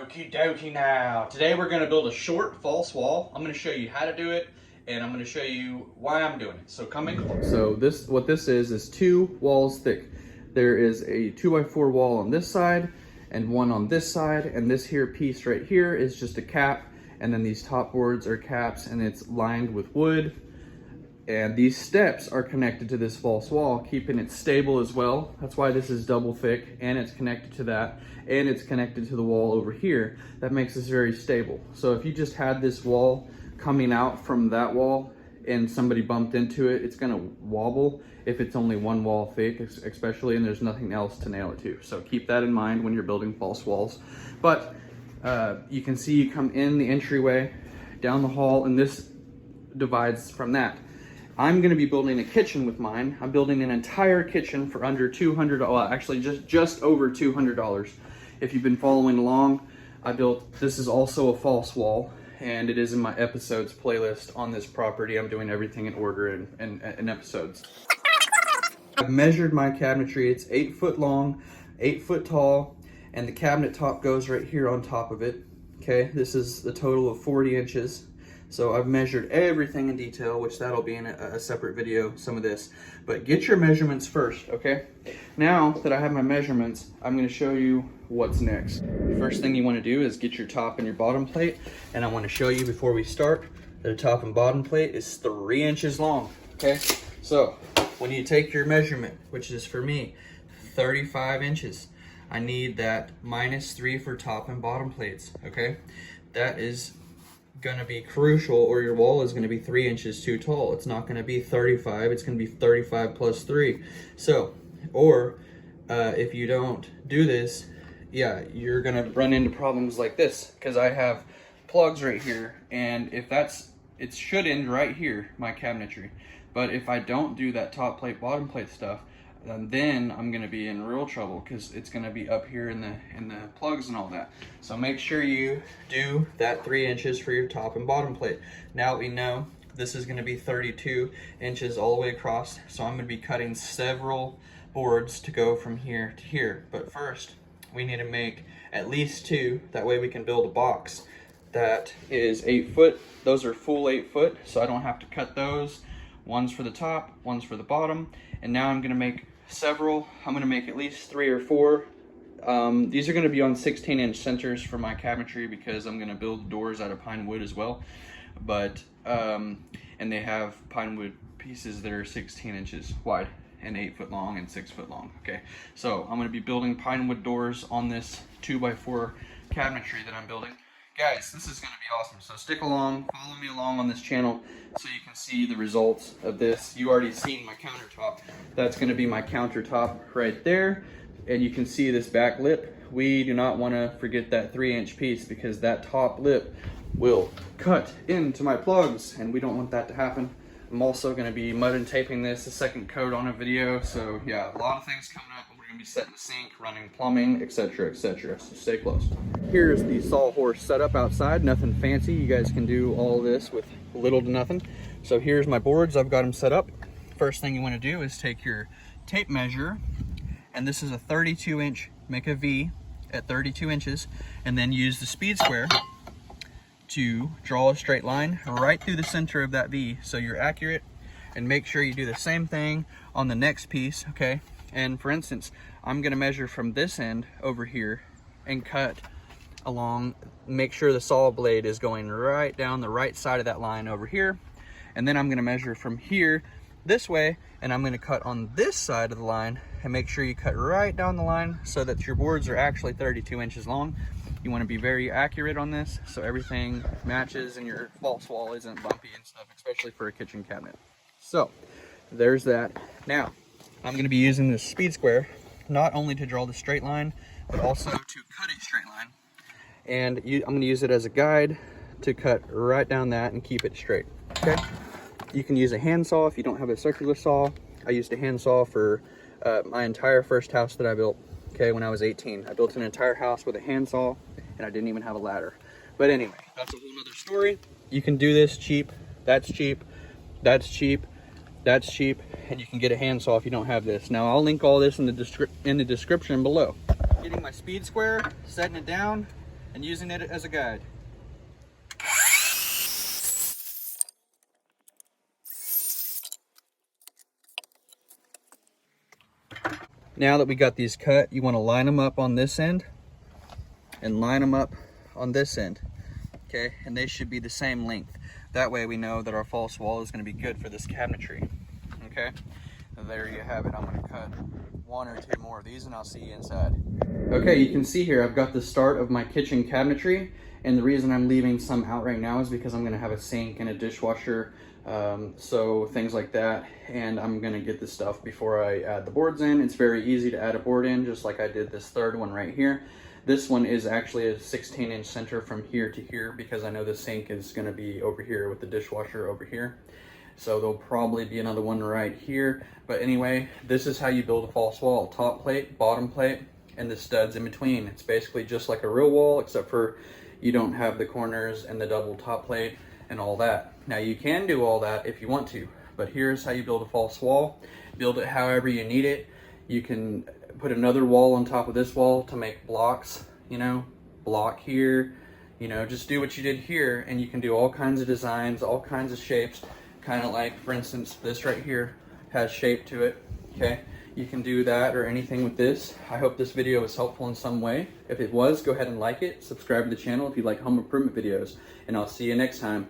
Okie dokie now. Today we're going to build a short false wall. I'm going to show you how to do it, and I'm going to show you why I'm doing it. So come in close. So what this is 2 walls thick. There is a 2x4 wall on this side and one on this side, and this here piece right here is just a cap, and then these top boards are caps, and it's lined with wood. And these steps are connected to this false wall, keeping it stable as well. That's why this is double thick, and it's connected to that, and it's connected to the wall over here. That makes this very stable. So if you just had this wall coming out from that wall and somebody bumped into it, it's gonna wobble if it's only one wall thick, especially, and there's nothing else to nail it to. So keep that in mind when you're building false walls. But you can see you come in the entryway, down the hall, and this divides from that. I'm going to be building a kitchen with mine. I'm building an entire kitchen for under $200, well, actually just over $200. If you've been following along, this is also a false wall, and it is in my episodes playlist on this property. I'm doing everything in order and episodes. I've measured my cabinetry. It's 8 foot long, 8 foot tall, and the cabinet top goes right here on top of it. Okay, this is the total of 40 inches. So I've measured everything in detail, which that'll be in a separate video, some of this. But get your measurements first, okay? Now that I have my measurements, I'm gonna show you what's next. First thing you wanna do is get your top and your bottom plate. And I wanna show you before we start that the top and bottom plate is 3 inches long, okay? So when you take your measurement, which is for me, 35 inches, I need that -3 for top and bottom plates, okay? That is gonna be crucial, or your wall is gonna be 3 inches too tall. It's not gonna be 35, it's gonna be 35 plus 3. So, or if you don't do this, yeah, you're gonna run into problems like this, because I have plugs right here, and if it should end right here, my cabinetry. But if I don't do that top plate, bottom plate stuff, then I'm gonna be in real trouble, because it's gonna be up here in the plugs and all that. So make sure you do that 3 inches for your top and bottom plate. Now we know this is gonna be 32 inches all the way across, so I'm gonna be cutting several boards to go from here to here. But first, we need to make at least 2, that way we can build a box that is 8 foot. Those are full 8 foot, so I don't have to cut those. One's for the top, one's for the bottom. And now I'm gonna make several. I'm gonna make at least 3 or 4. These are gonna be on 16-inch centers for my cabinetry, because I'm gonna build doors out of pine wood as well. But, and they have pine wood pieces that are 16 inches wide and 8 foot long and 6 foot long, okay? So I'm gonna be building pine wood doors on this 2x4 cabinetry that I'm building. Guys, this is going to be awesome. So stick along, follow me along on this channel so you can see the results of this. You already seen my countertop. That's going to be my countertop right there. And you can see this back lip. We do not want to forget that 3-inch piece, because that top lip will cut into my plugs, and we don't want that to happen. I'm also going to be mud and taping this a second coat on a video. So yeah, a lot of things coming up. We're going to be setting the sink, running plumbing, etc., etc. So stay close. Here's the sawhorse setup outside. Nothing fancy. You guys can do all this with little to nothing. So here's my boards. I've got them set up. First thing you want to do is take your tape measure, and this is a 32-inch. Make a V at 32 inches, and then use the speed square to draw a straight line right through the center of that V, so you're accurate. And make sure you do the same thing on the next piece, okay? And for instance, I'm gonna measure from this end over here and cut along, make sure the saw blade is going right down the right side of that line over here. And then I'm gonna measure from here this way, and I'm gonna cut on this side of the line, and make sure you cut right down the line so that your boards are actually 32 inches long. You want to be very accurate on this, so everything matches and your false wall isn't bumpy and stuff, especially for a kitchen cabinet. So there's that. Now I'm going to be using this speed square not only to draw the straight line, but also to cut a straight line. And I'm going to use it as a guide to cut right down that and keep it straight. Okay. You can use a handsaw if you don't have a circular saw. I used a handsaw for my entire first house that I built. Okay, when I was 18, I built an entire house with a handsaw, and I didn't even have a ladder. But anyway, that's a whole nother story. You can do this cheap. That's cheap. That's cheap. That's cheap. And you can get a handsaw if you don't have this. Now I'll link all this in the description below. Getting my speed square, setting it down, and using it as a guide. Now that we got these cut, you want to line them up on this end and line them up on this end, okay? And they should be the same length. That way we know that our false wall is going to be good for this cabinetry, okay? And there you have it. I'm going to cut 1 or 2 more of these and I'll see you inside. Okay, you can see here I've got the start of my kitchen cabinetry, and the reason I'm leaving some out right now is because I'm going to have a sink and a dishwasher, so things like that, and I'm going to get this stuff before I add the boards in. It's very easy to add a board in, just like I did this third one right here. This one is actually a 16-inch center from here to here because I know the sink is going to be over here with the dishwasher over here. So there'll probably be another one right here. But anyway, this is how you build a false wall. Top plate, bottom plate, and the studs in between. It's basically just like a real wall, except for you don't have the corners and the double top plate and all that. Now you can do all that if you want to, but here's how you build a false wall. Build it however you need it. You can put another wall on top of this wall to make blocks, you know, block here, you know, just do what you did here, and you can do all kinds of designs, all kinds of shapes, kind of like, for instance, this right here has shape to it, okay? You can do that or anything with this. I hope this video was helpful in some way. If it was, go ahead and like it, subscribe to the channel if you like home improvement videos, and I'll see you next time.